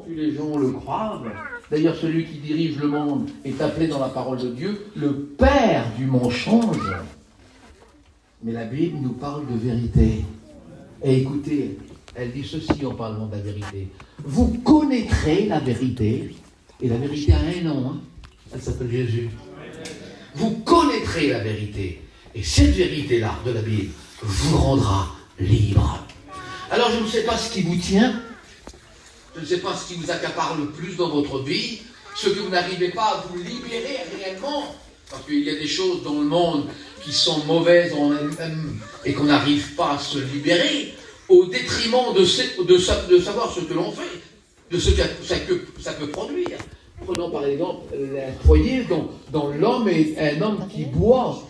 Plus les gens le croient. D'ailleurs, celui qui dirige le monde est appelé dans la parole de Dieu le Père du mensonge. Mais la Bible nous parle de vérité. Et écoutez, elle dit ceci en parlant de la vérité. Vous connaîtrez la vérité, et la vérité a un nom, hein. Elle s'appelle Jésus. Vous connaîtrez la vérité, et cette vérité-là de la Bible vous rendra libre. Alors je ne sais pas ce qui vous tient, je ne sais pas ce qui vous accapare le plus dans votre vie, ce que vous n'arrivez pas à vous libérer réellement, parce qu'il y a des choses dans le monde qui sont mauvaises en elles-mêmes et qu'on n'arrive pas à se libérer, au détriment de savoir ce que l'on fait, de ce que ça peut produire. Prenons par exemple un foyer dont l'homme est un homme qui boit.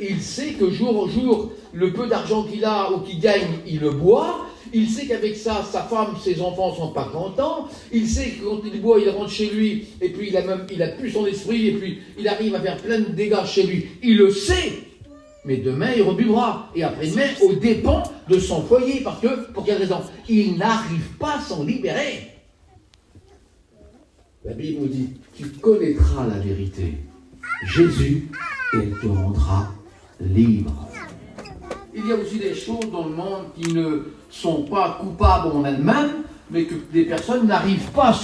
Il sait que jour au jour, le peu d'argent qu'il a ou qu'il gagne, il le boit. Il sait qu'avec ça, sa femme, ses enfants ne sont pas contents. Il sait que quand il boit, il rentre chez lui, et puis il a plus son esprit, et puis il arrive à faire plein de dégâts chez lui. Il le sait. Mais demain, il rebuvra. Et après-demain, aux dépens de son foyer. Parce que, pour quelle raison? Il n'arrive pas à s'en libérer. La Bible nous dit, tu connaîtras la vérité, Jésus, et elle te rendra libre. Il y a aussi des choses dans le monde qui ne sont pas coupables en elles-mêmes, mais que des personnes n'arrivent pas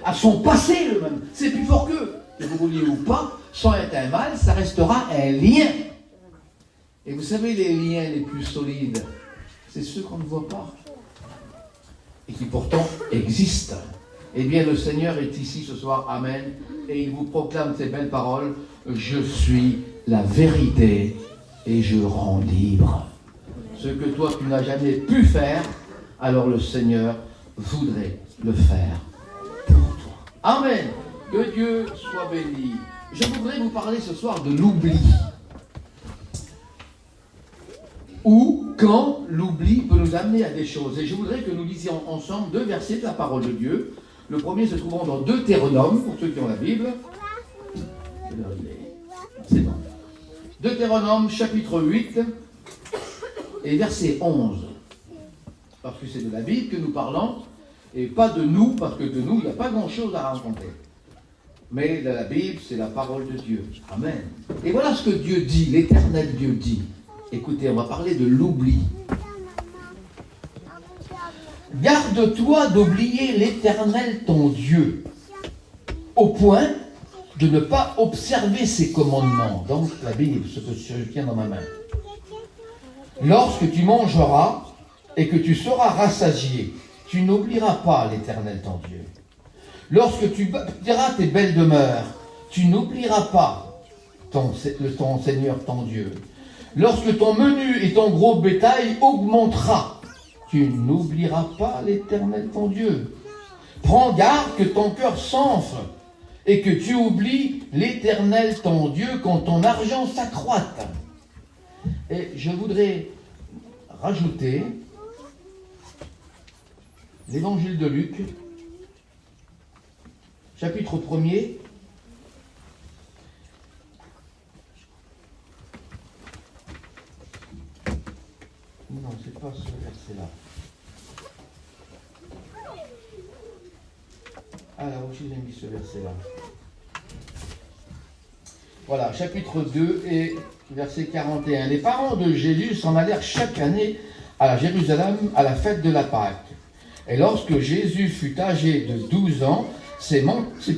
à s'en passer eux-mêmes. C'est plus fort qu'eux. Que vous vouliez ou pas, sans être un mal, ça restera un lien. Et vous savez, les liens les plus solides, c'est ceux qu'on ne voit pas, et qui pourtant existent. Eh bien, le Seigneur est ici ce soir, Amen, et il vous proclame ces belles paroles. Je suis la vérité et je rends libre. Ce que toi tu n'as jamais pu faire, alors le Seigneur voudrait le faire pour toi. Amen. Que Dieu soit béni. Je voudrais vous parler ce soir de l'oubli. Ou quand l'oubli peut nous amener à des choses. Et je voudrais que nous lisions ensemble 2 versets de la parole de Dieu. Le premier se trouvant dans Deutéronome, pour ceux qui ont la Bible. C'est bon. Deutéronome, chapitre 8, et verset 11. Parce que c'est de la Bible que nous parlons, et pas de nous, parce que de nous, il n'y a pas grand-chose à raconter. Mais de la Bible, c'est la parole de Dieu. Amen. Et voilà ce que Dieu dit, l'Éternel Dieu dit. Écoutez, on va parler de l'oubli. Garde-toi d'oublier l'Éternel ton Dieu, au point de ne pas observer ses commandements. Donc la Bible, ce que je tiens dans ma main. Lorsque tu mangeras et que tu seras rassasié, tu n'oublieras pas l'Éternel ton Dieu. Lorsque tu bâtiras tes belles demeures, tu n'oublieras pas ton Seigneur ton Dieu. Lorsque ton menu et ton gros bétail augmentera, tu n'oublieras pas l'Éternel ton Dieu. Prends garde que ton cœur s'enfle et que tu oublies l'Éternel ton Dieu quand ton argent s'accroît. Et je voudrais rajouter l'Évangile de Luc, chapitre 1er, non, c'est pas ce verset-là. Ah, là aussi, j'ai mis ce verset-là. Voilà, chapitre 2 et verset 41. Les parents de Jésus s'en allèrent chaque année à Jérusalem à la fête de la Pâque. Et lorsque Jésus fut âgé de 12 ans, ses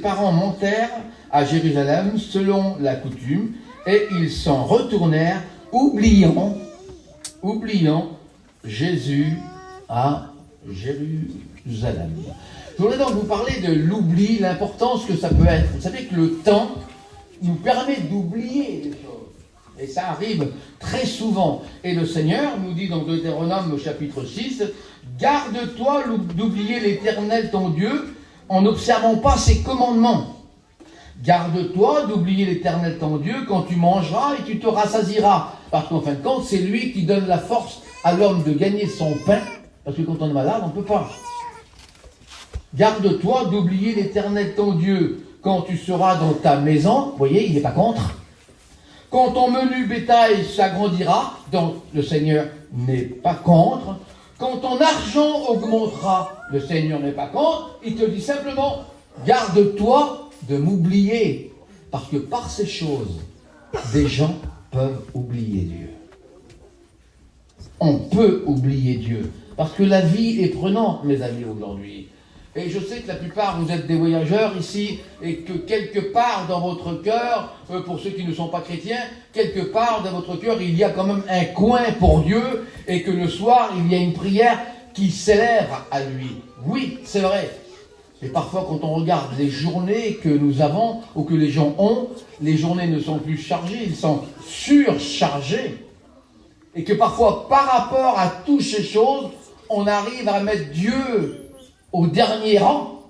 parents montèrent à Jérusalem selon la coutume, et ils s'en retournèrent, oubliant Jésus à Jérusalem. Je voudrais donc vous parler de l'oubli, l'importance que ça peut être. Vous savez que le temps nous permet d'oublier des choses. Et ça arrive très souvent. Et le Seigneur nous dit dans Deutéronome au chapitre 6, « Garde-toi d'oublier l'Éternel ton Dieu en n'observant pas ses commandements. Garde-toi d'oublier l'Éternel ton Dieu quand tu mangeras et tu te rassasieras. » Parce qu'en fin de compte, c'est lui qui donne la force à l'homme de gagner son pain. Parce que quand on est malade, on ne peut pas. Garde-toi d'oublier l'Éternel ton Dieu quand tu seras dans ta maison. Vous voyez, il n'est pas contre. Quand ton menu bétail s'agrandira, donc le Seigneur n'est pas contre. Quand ton argent augmentera, le Seigneur n'est pas contre, il te dit simplement, garde-toi de m'oublier. Parce que par ces choses, des gens peuvent oublier Dieu. On peut oublier Dieu. Parce que la vie est prenante, mes amis, aujourd'hui. Et je sais que la plupart, vous êtes des voyageurs ici, et que quelque part dans votre cœur, pour ceux qui ne sont pas chrétiens, quelque part dans votre cœur, il y a quand même un coin pour Dieu, et que le soir, il y a une prière qui s'élève à lui. Oui, c'est vrai. Et parfois, quand on regarde les journées que nous avons, ou que les gens ont, les journées ne sont plus chargées, ils sont surchargés. Et que parfois, par rapport à toutes ces choses, on arrive à mettre Dieu au dernier rang.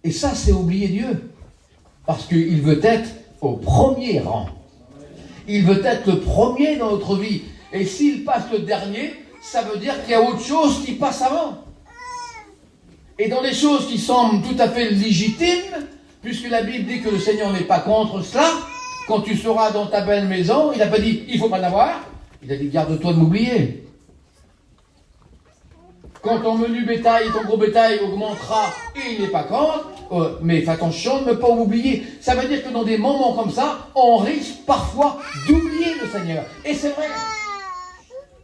Et ça, c'est oublier Dieu. Parce qu'il veut être au premier rang. Il veut être le premier dans notre vie. Et s'il passe le dernier, ça veut dire qu'il y a autre chose qui passe avant. Et dans les choses qui semblent tout à fait légitimes, puisque la Bible dit que le Seigneur n'est pas contre cela, quand tu seras dans ta belle maison, il n'a pas dit, il ne faut pas en avoir, il a dit, garde-toi de m'oublier. Quand ton menu bétail, ton gros bétail augmentera, il n'est pas contre, mais fais attention de ne pas oublier. Ça veut dire que dans des moments comme ça, on risque parfois d'oublier le Seigneur. Et c'est vrai,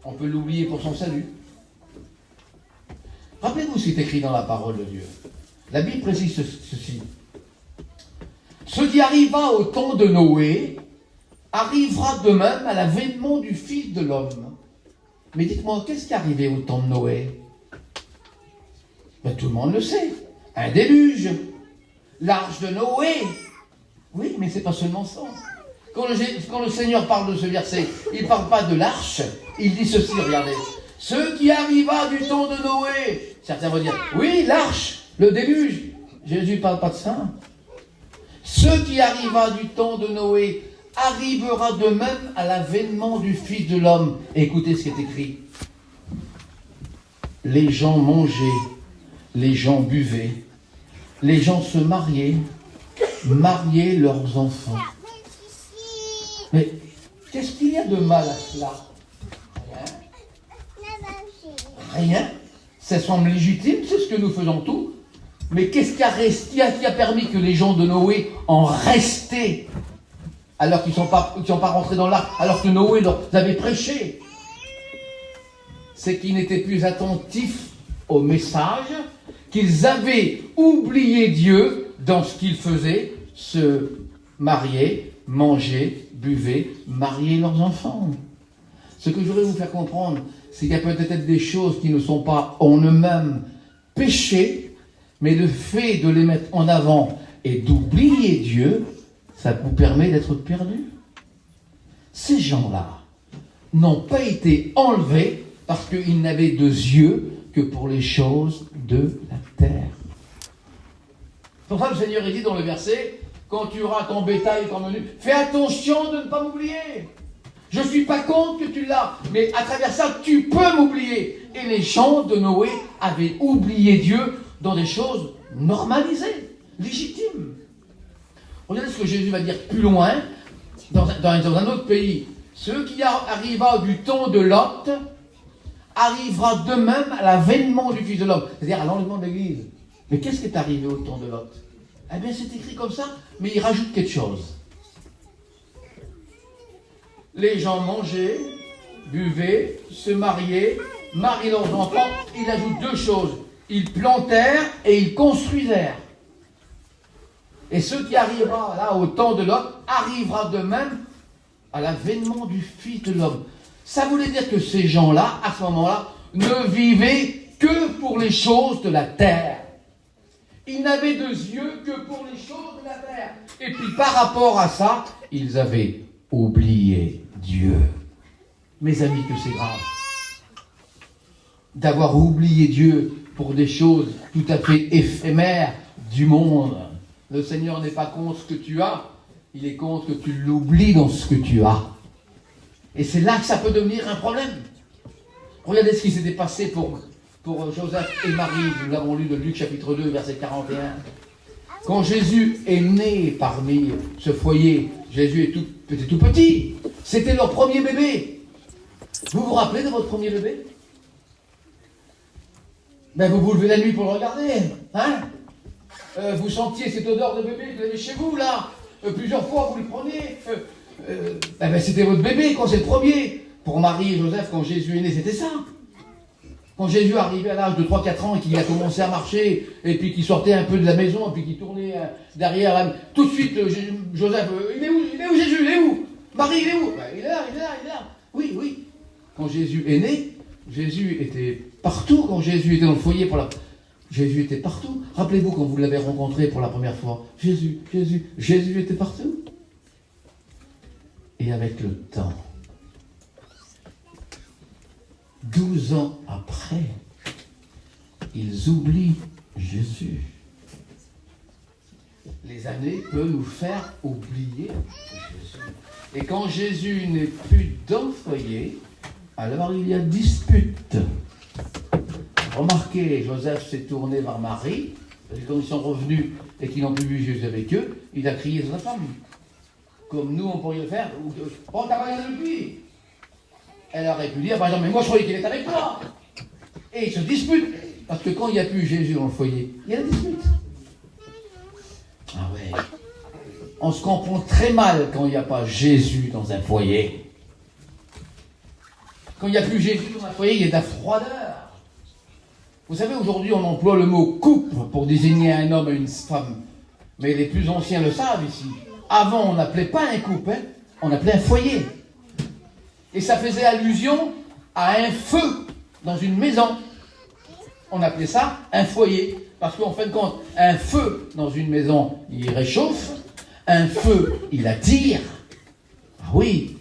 on peut l'oublier pour son salut. Rappelez-vous ce qui est écrit dans la parole de Dieu. La Bible précise ceci. Ce qui arriva au temps de Noé arrivera de même à l'avènement du Fils de l'homme. Mais dites-moi, qu'est-ce qui est arrivé au temps de Noé? Ben, tout le monde le sait. Un déluge. L'arche de Noé. Oui, mais c'est pas seulement ça. Quand le Seigneur parle de ce verset, il ne parle pas de l'arche. Il dit ceci, regardez. Ce qui arriva du temps de Noé. Certains vont dire, oui, l'arche, le déluge. Jésus ne parle pas de ça. Ce qui arriva du temps de Noé arrivera de même à l'avènement du Fils de l'homme. Écoutez ce qui est écrit. Les gens mangeaient, les gens buvaient, les gens se mariaient leurs enfants. Mais qu'est-ce qu'il y a de mal à cela? Rien. Ça semble légitime, c'est ce que nous faisons tous. Mais qu'est-ce qui a permis que les gens de Noé en restaient alors qu'ils ne sont pas rentrés dans l'arche, alors que Noé leur avait prêché? C'est qu'ils n'étaient plus attentifs au message, qu'ils avaient oublié Dieu dans ce qu'ils faisaient, se marier, manger, buvaient, marier leurs enfants. Ce que je voudrais vous faire comprendre, c'est qu'il y a peut-être des choses qui ne sont pas en eux-mêmes péchés, mais le fait de les mettre en avant et d'oublier Dieu, ça vous permet d'être perdus. Ces gens-là n'ont pas été enlevés parce qu'ils n'avaient de yeux que pour les choses de la terre. C'est pour ça que le Seigneur dit dans le verset, quand tu auras ton bétail, ton menu, fais attention de ne pas m'oublier. Je ne suis pas contre que tu l'as, mais à travers ça, tu peux m'oublier. Et les gens de Noé avaient oublié Dieu dans des choses normalisées, légitimes. Regardez ce que Jésus va dire plus loin, dans un autre pays. Ce qui arriva du temps de Lot arrivera de même à l'avènement du Fils de l'homme, c'est-à-dire à l'enlèvement de l'Église. Mais qu'est-ce qui est arrivé au temps de Lot? Eh bien, c'est écrit comme ça, mais il rajoute quelque chose. Les gens mangeaient, buvaient, se mariaient, mariaient leurs enfants. Il ajoute deux choses. Ils plantèrent et ils construisèrent. Et ce qui arrivera là au temps de Lot arrivera de même à l'avènement du Fils de l'homme. Ça voulait dire que ces gens-là, à ce moment-là, ne vivaient que pour les choses de la terre. Ils n'avaient de yeux que pour les choses de la terre. Et puis par rapport à ça, ils avaient oublié Dieu. Mes amis, que c'est grave. D'avoir oublié Dieu pour des choses tout à fait éphémères du monde. Le Seigneur n'est pas contre ce que tu as, il est contre que tu l'oublies dans ce que tu as. Et c'est là que ça peut devenir un problème. Regardez ce qui s'était passé pour Joseph et Marie. Nous l'avons lu de Luc chapitre 2, verset 41. Quand Jésus est né parmi ce foyer, Jésus était tout petit. C'était leur premier bébé. Vous vous rappelez de votre premier bébé? Ben vous vous levez la nuit pour le regarder, hein? Vous sentiez cette odeur de bébé que vous avez chez vous, là. Plusieurs fois, vous le preniez. Ben c'était votre bébé, quand c'est le premier. Pour Marie et Joseph, quand Jésus est né, c'était ça. Quand Jésus arrivait à l'âge de 3-4 ans et qu'il a commencé à marcher, et puis qu'il sortait un peu de la maison, et puis qu'il tournait derrière, tout de suite, Joseph, il est où Jésus, il est où? Marie, il est où? Ben, il est là. Oui, oui. Quand Jésus est né, Jésus était partout. Quand Jésus était dans le foyer Jésus était partout. Rappelez-vous quand vous l'avez rencontré pour la première fois. Jésus était partout. Et avec le temps, 12 ans après, ils oublient Jésus. Les années peuvent nous faire oublier Jésus. Et quand Jésus n'est plus dans le foyer, alors il y a dispute. Remarquez, Joseph s'est tourné vers Marie, et quand ils sont revenus et qu'ils n'ont plus vu Jésus avec eux, il a crié sur sa femme. Comme nous, on pourrait le faire. Oh, t'as pas regardé depuis. Elle aurait pu dire, par exemple, mais moi je croyais qu'il était avec toi. Et ils se disputent. Parce que quand il n'y a plus Jésus dans le foyer, il y a la dispute. Ah ouais. On se comprend très mal quand il n'y a pas Jésus dans un foyer. Quand il n'y a plus Jésus dans un foyer, il y a de la froideur. Vous savez, aujourd'hui, on emploie le mot couple pour désigner un homme et une femme. Mais les plus anciens le savent ici. Avant, on n'appelait pas un couple, hein, on appelait un foyer. Et ça faisait allusion à un feu dans une maison. On appelait ça un foyer. Parce qu'en fin de compte, un feu dans une maison, il réchauffe. Un feu, il attire. Ah oui.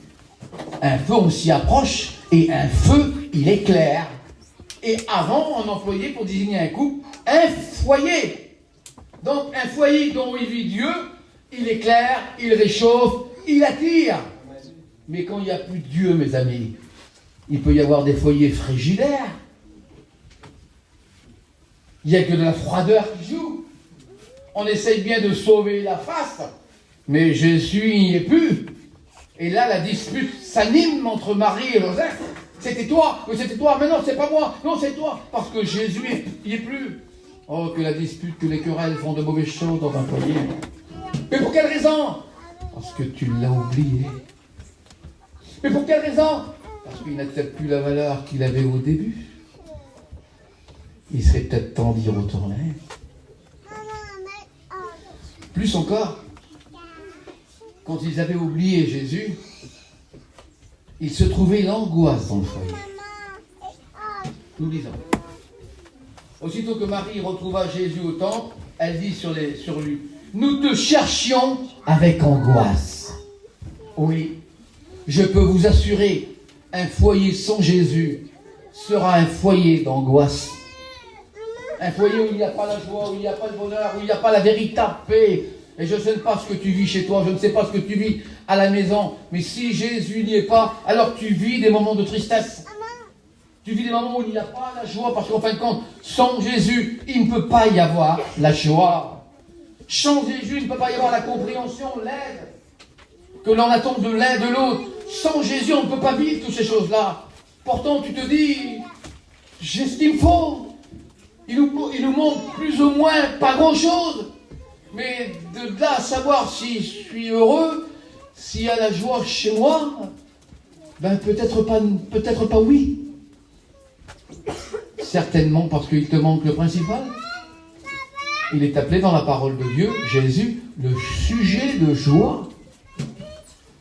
Un feu, on s'y approche. Et un feu, il éclaire. Et avant, on employait pour désigner un couple, un foyer. Donc, un foyer dont il vit Dieu, il éclaire, il réchauffe, il attire. Mais quand il n'y a plus de Dieu, mes amis, il peut y avoir des foyers frigidaires. Il n'y a que de la froideur qui joue. On essaye bien de sauver la face, mais Jésus n'y est plus. Et là, la dispute s'anime entre Marie et Joseph. C'était toi, mais non, c'est pas moi, non, c'est toi, parce que Jésus n'y est plus. Oh, que la dispute, que les querelles font de mauvaises choses dans un foyer. Mais pour quelle raison? Parce que tu l'as oublié. Mais pour quelle raison? Parce qu'il n'a peut-être plus la valeur qu'il avait au début. Il serait peut-être temps d'y retourner. Plus encore, quand ils avaient oublié Jésus, il se trouvait l'angoisse dans le foyer. Nous lisons. Aussitôt que Marie retrouva Jésus au temple, elle dit sur lui, « Nous te cherchions avec angoisse. » Oui, je peux vous assurer, un foyer sans Jésus sera un foyer d'angoisse. Un foyer où il n'y a pas la joie, où il n'y a pas le bonheur, où il n'y a pas la véritable paix. Et je ne sais pas ce que tu vis chez toi, je ne sais pas ce que tu vis à la maison, mais si Jésus n'y est pas, alors tu vis des moments de tristesse. Tu vis des moments où il n'y a pas la joie, parce qu'en fin de compte, sans Jésus, il ne peut pas y avoir la joie. Sans Jésus, il ne peut pas y avoir la compréhension, l'aide, que l'on attend de l'un de l'autre. Sans Jésus, on ne peut pas vivre toutes ces choses-là. Pourtant, tu te dis, j'ai ce qu'il me faut. Il nous montre plus ou moins pas grand-chose. Mais de là à savoir si je suis heureux, s'il y a la joie chez moi, ben peut-être pas oui. Certainement parce qu'il te manque le principal. Il est appelé dans la parole de Dieu, Jésus, le sujet de joie.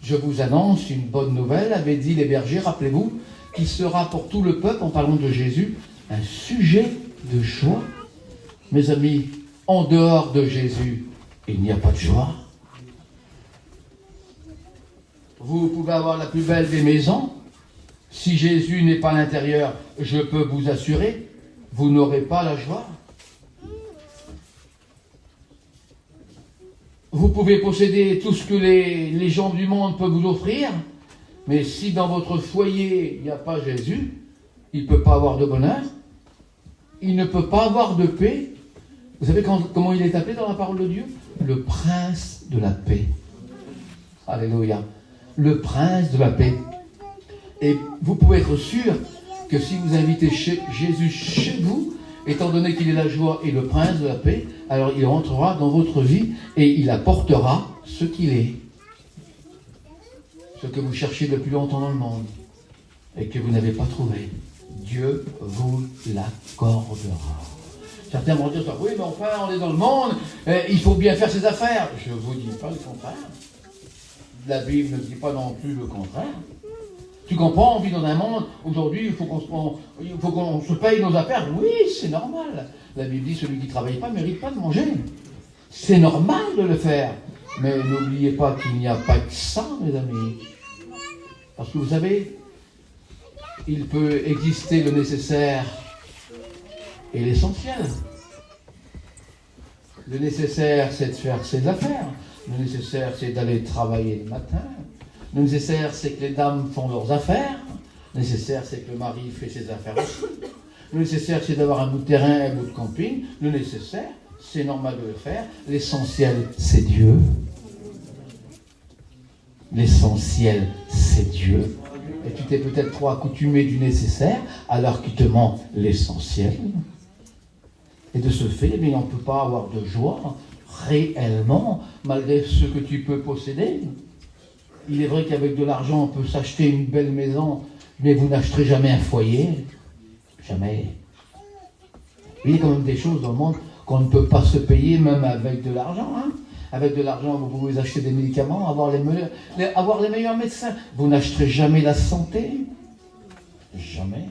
Je vous annonce une bonne nouvelle, avaient dit les bergers, rappelez-vous, qui sera pour tout le peuple, en parlant de Jésus, un sujet de joie. Mes amis, en dehors de Jésus, il n'y a pas de joie. Vous pouvez avoir la plus belle des maisons. Si Jésus n'est pas à l'intérieur, je peux vous assurer, vous n'aurez pas la joie. Vous pouvez posséder tout ce que les gens du monde peuvent vous offrir, mais si dans votre foyer, il n'y a pas Jésus, il ne peut pas avoir de bonheur, il ne peut pas avoir de paix. Vous savez comment il est appelé dans la parole de Dieu? Le prince de la paix. Alléluia. Le prince de la paix. Et vous pouvez être sûr que si vous invitez Jésus chez vous, étant donné qu'il est la joie et le prince de la paix, alors il entrera dans votre vie et il apportera ce qu'il est. Ce que vous cherchez depuis longtemps dans le monde et que vous n'avez pas trouvé. Dieu vous l'accordera. Certains vont dire, oui, mais enfin, on est dans le monde, il faut bien faire ses affaires. Je ne vous dis pas le contraire. La Bible ne dit pas non plus le contraire. Tu comprends, on vit dans un monde, aujourd'hui, il faut qu'on se paye nos affaires. Oui, c'est normal. La Bible dit, celui qui ne travaille pas ne mérite pas de manger. C'est normal de le faire. Mais n'oubliez pas qu'il n'y a pas que ça, mes amis. Parce que vous savez, il peut exister le nécessaire et l'essentiel. Le nécessaire, c'est de faire ses affaires. Le nécessaire, c'est d'aller travailler le matin. Le nécessaire, c'est que les dames font leurs affaires. Le nécessaire, c'est que le mari fait ses affaires aussi. Le nécessaire, c'est d'avoir un bout de terrain, un bout de camping. Le nécessaire, c'est normal de le faire. L'essentiel, c'est Dieu. L'essentiel, c'est Dieu. Et tu t'es peut-être trop accoutumé du nécessaire, alors qu'il te manque l'essentiel. Et de ce fait, on ne peut pas avoir de joie réellement, malgré ce que tu peux posséder. Il est vrai qu'avec de l'argent, on peut s'acheter une belle maison, mais vous n'achèterez jamais un foyer. Jamais. Il y a quand même des choses dans le monde qu'on ne peut pas se payer, même avec de l'argent. Avec de l'argent, vous pouvez acheter des médicaments, avoir les meilleurs médecins. Vous n'achèterez jamais la santé. Jamais.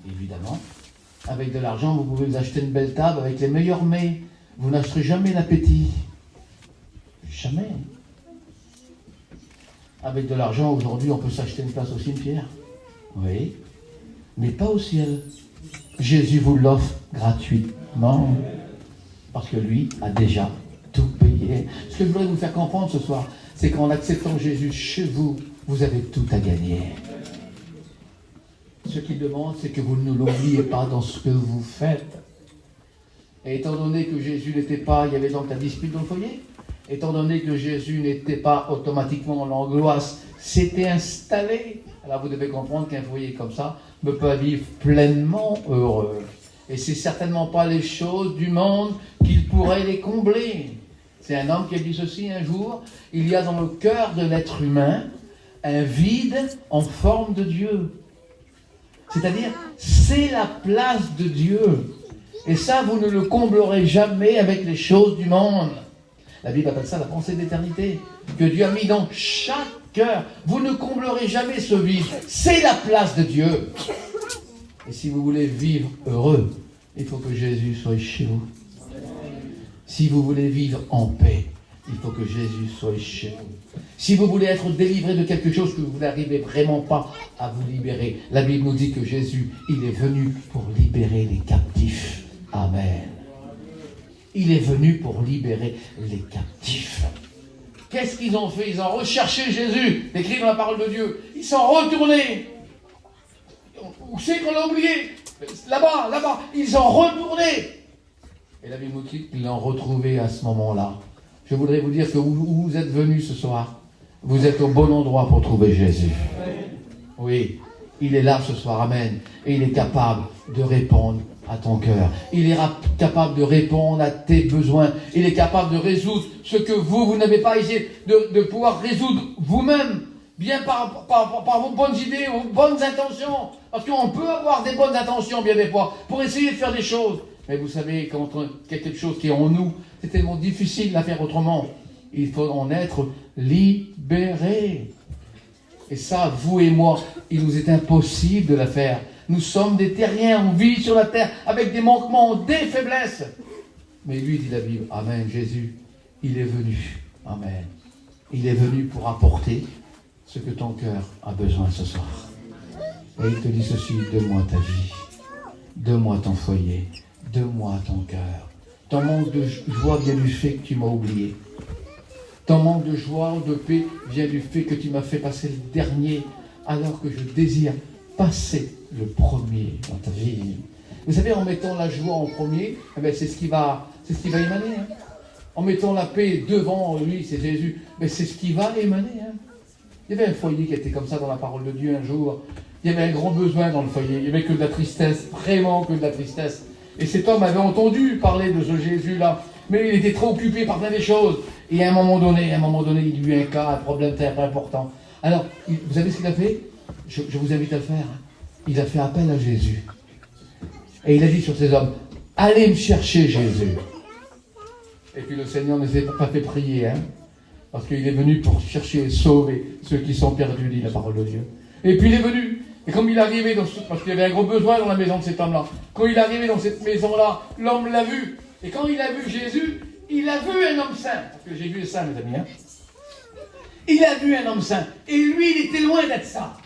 Évidemment. Avec de l'argent, vous pouvez vous acheter une belle table avec les meilleurs mets. Vous n'achèterez jamais l'appétit. Jamais. Avec de l'argent, aujourd'hui, on peut s'acheter une place au cimetière. Oui. Mais pas au ciel. Jésus vous l'offre gratuitement. Parce que lui a déjà tout payé. Ce que je voudrais vous faire comprendre ce soir, c'est qu'en acceptant Jésus chez vous, vous avez tout à gagner. Ce qu'il demande, c'est que vous ne l'oubliez pas dans ce que vous faites. Et étant donné que Jésus n'était pas, il y avait donc la dispute dans le foyer. Étant donné que Jésus n'était pas automatiquement, l'angoisse s'était installée. Alors vous devez comprendre qu'un foyer comme ça ne peut pas vivre pleinement heureux. Et c'est certainement pas les choses du monde qu'il pourrait les combler. C'est un homme qui a dit ceci un jour, il y a dans le cœur de l'être humain un vide en forme de Dieu. C'est-à-dire, c'est la place de Dieu. Et ça, vous ne le comblerez jamais avec les choses du monde. La Bible appelle ça la pensée d'éternité, que Dieu a mis dans chaque cœur. Vous ne comblerez jamais ce vide. C'est la place de Dieu. Et si vous voulez vivre heureux, il faut que Jésus soit chez vous. Si vous voulez vivre en paix, il faut que Jésus soit chez vous. Si vous voulez être délivré de quelque chose que vous n'arrivez vraiment pas à vous libérer, la Bible nous dit que Jésus, il est venu pour libérer les captifs. Amen. Il est venu pour libérer les captifs. Qu'est-ce qu'ils ont fait? Ils ont recherché Jésus, écrit dans la parole de Dieu. Ils sont retournés. Où c'est qu'on l'a oublié? Là-bas, ils sont retournés. Et la Bible nous dit qu'ils l'ont retrouvé à ce moment-là. Je voudrais vous dire que où vous êtes venus ce soir, vous êtes au bon endroit pour trouver Jésus. Oui, il est là ce soir, amen. Et il est capable de répondre à ton cœur. Il est capable de répondre à tes besoins. Il est capable de résoudre ce que vous n'avez pas essayé de pouvoir résoudre vous-même. Bien par vos bonnes idées, vos bonnes intentions. Parce qu'on peut avoir des bonnes intentions bien des fois pour essayer de faire des choses. Mais vous savez, quand il y a quelque chose qui est en nous, c'est tellement difficile à faire autrement. Il faut en être libéré. Et ça, vous et moi, il nous est impossible de la faire. Nous sommes des terriens, on vit sur la terre avec des manquements, des faiblesses. Mais lui, dit la Bible, amen, Jésus, il est venu. Amen. Il est venu pour apporter ce que ton cœur a besoin ce soir. Et il te dit ceci, donne-moi ta vie, donne-moi ton foyer, donne-moi ton cœur. Ton manque de joie vient du fait que tu m'as oublié. Ton manque de joie ou de paix vient du fait que tu m'as fait passer le dernier, alors que je désire passer le premier dans ta vie. Vous savez, en mettant la joie en premier, eh bien, c'est ce qui va émaner. En mettant la paix devant lui, c'est Jésus, mais c'est ce qui va émaner. Il y avait un foyer qui était comme ça dans la parole de Dieu un jour. Il y avait un grand besoin dans le foyer. Il n'y avait que de la tristesse, vraiment que de la tristesse. Et cet homme avait entendu parler de ce Jésus-là, mais il était trop occupé par plein des choses. Et à un moment donné, il eut un cas, un problème très important. Alors, vous savez ce qu'il a fait? Je vous invite à le faire. Hein. Il a fait appel à Jésus. Et il a dit sur ces hommes, allez me chercher Jésus. Et puis le Seigneur ne s'est pas fait prier, hein, parce qu'il est venu pour chercher et sauver ceux qui sont perdus, dit la parole de Dieu. Et puis il est venu. Et comme il est arrivé, parce qu'il y avait un gros besoin dans la maison de cet homme-là, quand il est arrivé dans cette maison-là, l'homme l'a vu. Et quand il a vu Jésus, il a vu un homme saint. Parce que Jésus est saint, mes amis. Hein. Il a vu un homme saint. Et lui, il était loin d'être ça.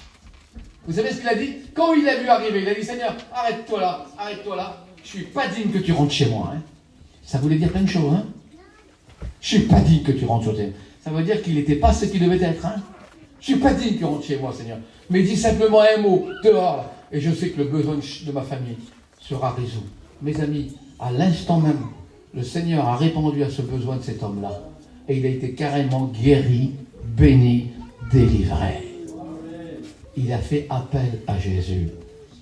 Vous savez ce qu'il a dit? Quand il l'a vu arriver, il a dit, Seigneur, arrête-toi là. Je ne suis pas digne que tu rentres chez moi. Hein. Ça voulait dire plein de choses. Hein. Je ne suis pas digne que tu rentres chez moi. Ça veut dire qu'il n'était pas ce qu'il devait être. Hein. Je ne suis pas digne que tu rentres chez moi, Seigneur. Mais dis simplement un mot, dehors, là, et je sais que le besoin de ma famille sera résolu. Mes amis, à l'instant même, le Seigneur a répondu à ce besoin de cet homme-là. Et il a été carrément guéri, béni, délivré. Il a fait appel à Jésus.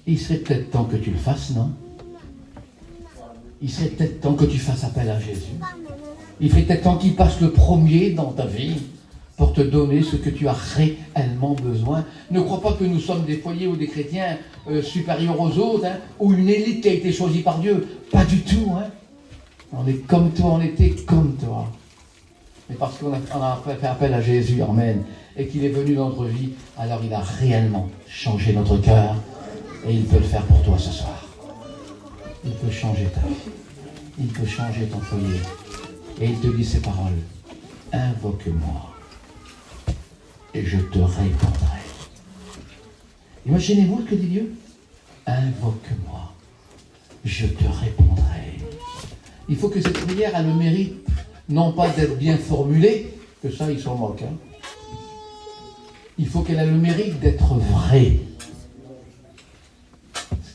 Il serait peut-être temps que tu le fasses, non? Il serait peut-être temps que tu fasses appel à Jésus. Il serait peut-être temps qu'il passe le premier dans ta vie pour te donner ce que tu as réellement besoin. Ne crois pas que nous sommes des foyers ou des chrétiens supérieurs aux autres, hein, ou une élite qui a été choisie par Dieu. Pas du tout. Hein. On est comme toi, on était comme toi. Mais parce qu'on a fait appel à Jésus, amen, et qu'il est venu dans notre vie, alors il a réellement changé notre cœur, et il peut le faire pour toi ce soir. Il peut changer ta vie. Il peut changer ton foyer. Et il te dit ces paroles. Invoque-moi. Et je te répondrai. Imaginez-vous ce que dit Dieu. Invoque-moi. Je te répondrai. Il faut que cette prière ait le mérite, non pas d'être bien formulée, que ça, ils s'en moquent. Hein. Il faut qu'elle ait le mérite d'être vraie.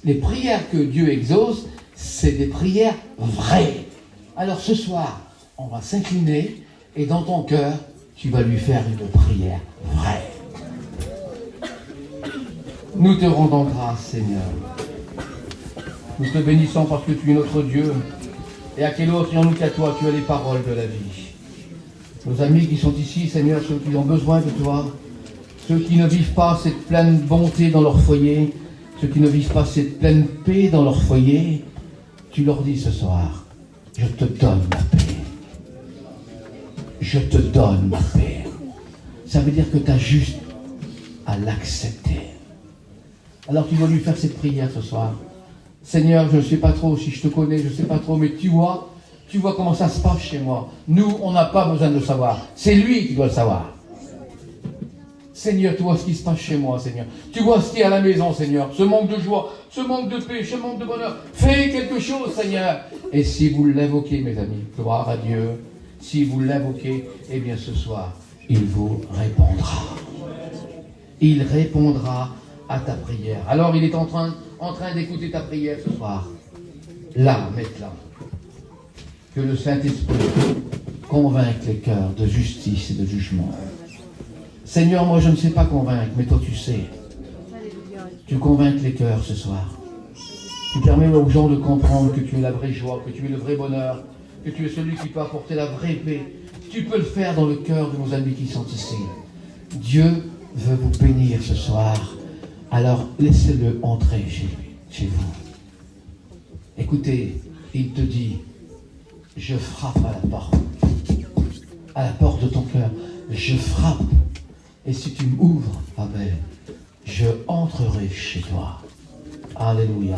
Les prières que Dieu exauce, c'est des prières vraies. Alors ce soir, on va s'incliner et dans ton cœur, tu vas lui faire une prière vraie. Nous te rendons grâce, Seigneur. Nous te bénissons parce que tu es notre Dieu. Et à quel autre, en nous qu'à toi, tu as les paroles de la vie. Nos amis qui sont ici, Seigneur, ceux qui ont besoin de toi, ceux qui ne vivent pas cette pleine bonté dans leur foyer, ceux qui ne vivent pas cette pleine paix dans leur foyer, tu leur dis ce soir, je te donne ma paix. Je te donne ma paix. Ça veut dire que tu as juste à l'accepter. Alors tu dois lui faire cette prière ce soir. Seigneur, je ne sais pas trop si je te connais, je ne sais pas trop, mais tu vois comment ça se passe chez moi. Nous, on n'a pas besoin de le savoir. C'est lui qui doit le savoir. Seigneur, tu vois ce qui se passe chez moi, Seigneur. Tu vois ce qu'il y a à la maison, Seigneur. Ce manque de joie, ce manque de paix, ce manque de bonheur. Fais quelque chose, Seigneur. Et si vous l'invoquez, mes amis, gloire à Dieu, si vous l'invoquez, eh bien ce soir, il vous répondra. Il répondra à ta prière. Alors il est en train d'écouter ta prière ce soir. Là, maintenant. Que le Saint-Esprit convainque les cœurs de justice et de jugement. Seigneur, moi je ne sais pas convaincre, mais toi tu sais. Tu convainques les cœurs ce soir. Tu permets aux gens de comprendre que tu es la vraie joie, que tu es le vrai bonheur, que tu es celui qui peut apporter la vraie paix. Tu peux le faire dans le cœur de nos amis qui sont ici. Dieu veut vous bénir ce soir. Alors laissez-le entrer chez vous. Écoutez, il te dit, je frappe à la porte de ton cœur. Je frappe. Et si tu m'ouvres, amen, je entrerai chez toi. Alléluia.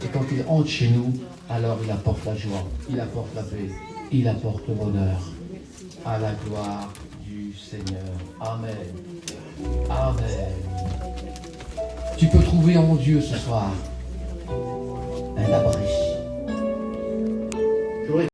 Et quand il entre chez nous, alors il apporte la joie, il apporte la paix, il apporte le bonheur. À la gloire du Seigneur. Amen. Amen. Tu peux trouver en Dieu ce soir un abri.